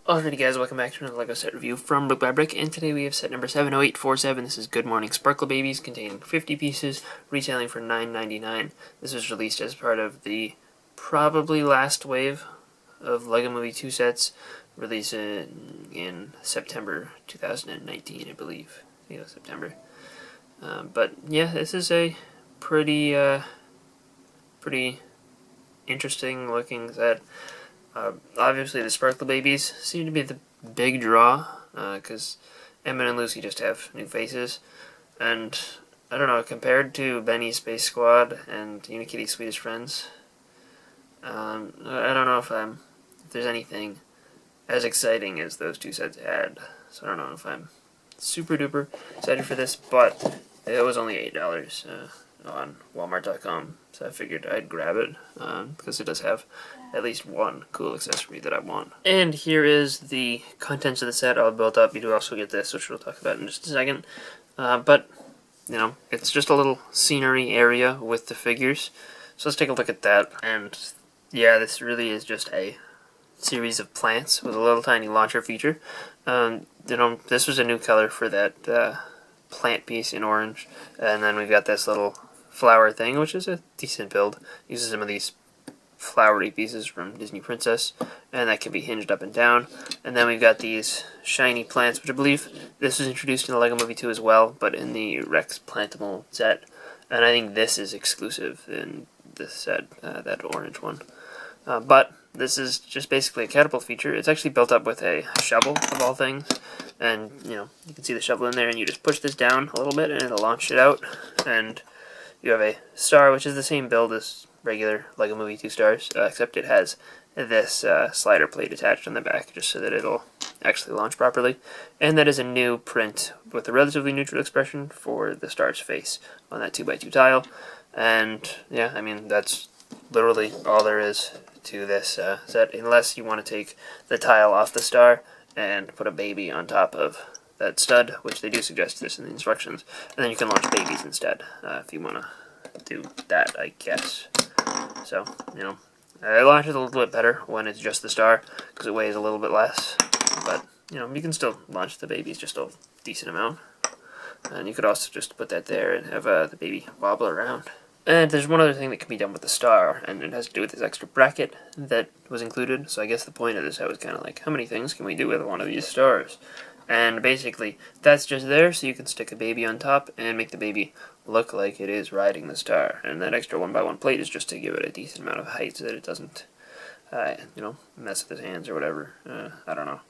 Alrighty guys, welcome back to another LEGO set review from BrickByBrick, and today we have set number 70847. This is Good Morning Sparkle Babies, containing 50 pieces, retailing for $9.99. This was released as part of the probably last wave of LEGO Movie 2 sets, released in September 2019, I believe. I think it was September. But yeah, this is a pretty interesting looking set. Obviously the Sparkle Babies seem to be the big draw, because Emmett and Lucy just have new faces, and I don't know, compared to Benny's Space Squad and Unikitty's Swedish Friends, I don't know if there's anything as exciting as those two sets had, so I don't know if I'm super duper excited for this, but it was only $8 on Walmart.com, so I figured I'd grab it, because it does have at least one cool accessory that I want. And here is the contents of the set all built up. You do also get this, which we'll talk about in just a second. But, you know, it's just a little scenery area with the figures. So let's take a look at that. And yeah, this really is just a series of plants with a little tiny launcher feature. You know, this was a new color for that plant piece in orange. And then we've got this little flower thing, which is a decent build. Uses some of these flowery pieces from Disney Princess, and that can be hinged up and down. And then we've got these shiny plants, which I believe this was introduced in the LEGO Movie 2 as well, but in the Rex Plantimal set. And I think this is exclusive in this set, that orange one. But this is just basically a catapult feature. It's actually built up with a shovel, of all things. And, you know, you can see the shovel in there, and you just push this down a little bit, and it'll launch it out. And you have a star, which is the same build as regular LEGO Movie 2 stars, except it has this slider plate attached on the back, just so that it'll actually launch properly. And that is a new print with a relatively neutral expression for the star's face on that 2x2 tile. And yeah, I mean, that's literally all there is to this set, unless you want to take the tile off the star and put a baby on top of that stud, which they do suggest this in the instructions, and then you can launch babies instead, if you want to do that, I guess. So, you know, it launches a little bit better when it's just the star, because it weighs a little bit less, but, you know, you can still launch the babies just a decent amount. And you could also just put that there and have the baby wobble around. And there's one other thing that can be done with the star, and it has to do with this extra bracket that was included. So I guess the point of this set was kind of like, how many things can we do with one of these stars? And basically, that's just there so you can stick a baby on top and make the baby look like it is riding the star. And that extra 1x1 plate is just to give it a decent amount of height so that it doesn't, you know, mess with his hands or whatever. I don't know.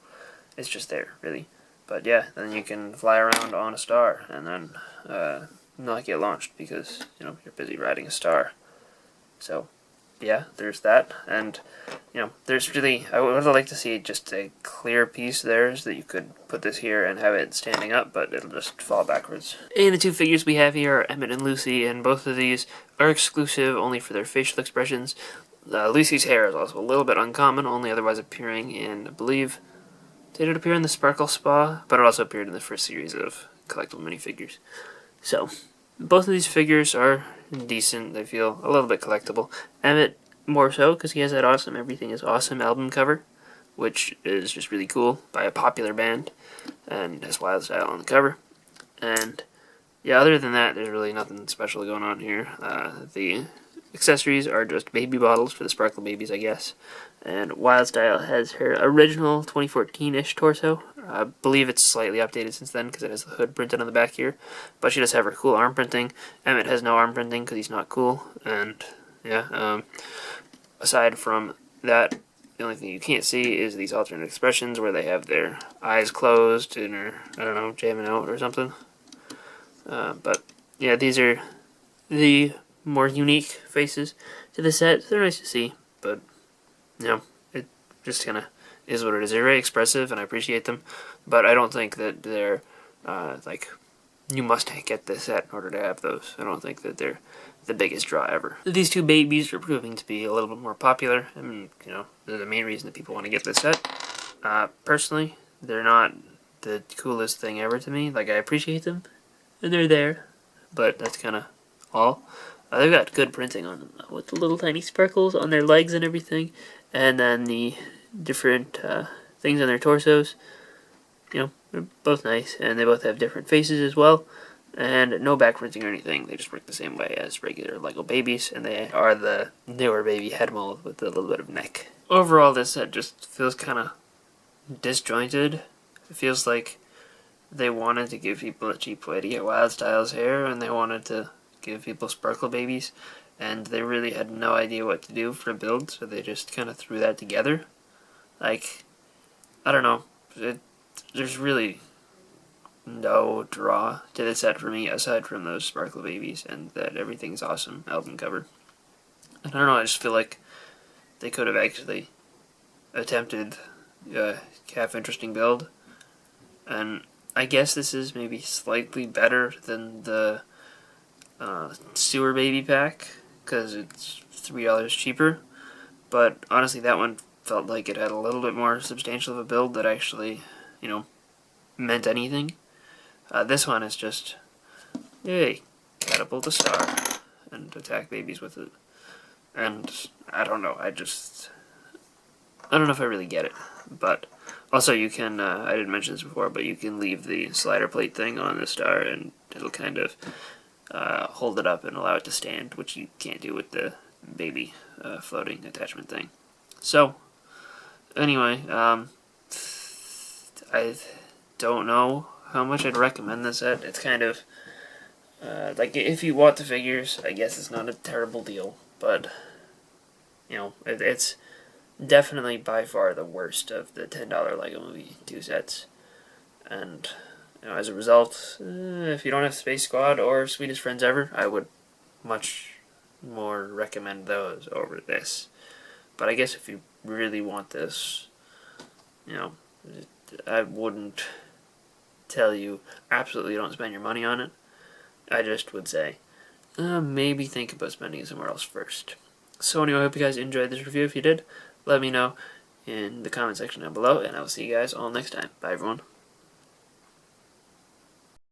It's just there, really. But yeah, then you can fly around on a star and then not get launched because, you know, you're busy riding a star. So yeah, there's that, and, you know, there's really, I would like to see just a clear piece there so that you could put this here and have it standing up, but it'll just fall backwards. And the two figures we have here are Emmett and Lucy, and both of these are exclusive only for their facial expressions. Lucy's hair is also a little bit uncommon, only otherwise appearing in, I believe, did it appear in the Sparkle Spa? But it also appeared in the first series of collectible minifigures. So, both of these figures are decent. They feel a little bit collectible. Emmett more so, because he has that awesome Everything is Awesome album cover, which is just really cool, by a popular band, and has Wild Style on the cover. And yeah, other than that, there's really nothing special going on here. The accessories are just baby bottles for the Sparkle Babies, I guess. And Wild Style has her original 2014-ish torso. I believe it's slightly updated since then because it has the hood printed on the back here. But she does have her cool arm printing. Emmett has no arm printing because he's not cool. And yeah, aside from that, the only thing you can't see is these alternate expressions where they have their eyes closed and are, I don't know, jamming out or something. But yeah, these are the more unique faces to the set. They're nice to see, but, you know, it just kind of is what it is. They're very expressive, and I appreciate them, but I don't think that they're, like, you must get this set in order to have those. I don't think that they're the biggest draw ever. These two babies are proving to be a little bit more popular, and, you know, they're the main reason that people want to get this set. Personally, they're not the coolest thing ever to me. Like, I appreciate them, and they're there, but that's kind of all. They've got good printing on them, with the little tiny sparkles on their legs and everything, and then the different things on their torsos. You know, they're both nice, and they both have different faces as well, and no back printing or anything. They just work the same way as regular Lego babies, and they are the newer baby head mold with a little bit of neck. Overall, this set just feels kind of disjointed. It feels like they wanted to give people a cheap way to get Wildstyle's hair, and they wanted to give people Sparkle babies, and they really had no idea what to do for a build, so they just kind of threw that together. Like, I don't know. There's really no draw to the set for me aside from those Sparkle babies and that Everything's Awesome album cover. And I don't know, I just feel like they could have actually attempted a half interesting build. And I guess this is maybe slightly better than the Sewer Baby pack because it's $3 cheaper. But honestly, that one felt like it had a little bit more substantial of a build that actually, you know, meant anything. This one is just, yay, catapult a star and attack babies with it. And I don't know, I don't know if I really get it. But also you can, I didn't mention this before, but you can leave the slider plate thing on the star and it'll kind of hold it up and allow it to stand, which you can't do with the baby floating attachment thing. So, anyway, I don't know how much I'd recommend this set. It's kind of, like, if you want the figures, I guess it's not a terrible deal, but, you know, it's definitely by far the worst of the $10 Lego Movie 2 sets, and, you know, as a result, if you don't have Space Squad or Sweetest Friends Ever, I would much more recommend those over this. But I guess if you really want this, you know, I wouldn't tell you absolutely don't spend your money on it. I just would say maybe think about spending it somewhere else first. So anyway, I hope you guys enjoyed this review. If you did, let me know in the comment section down below, and I will see you guys all next time. Bye everyone.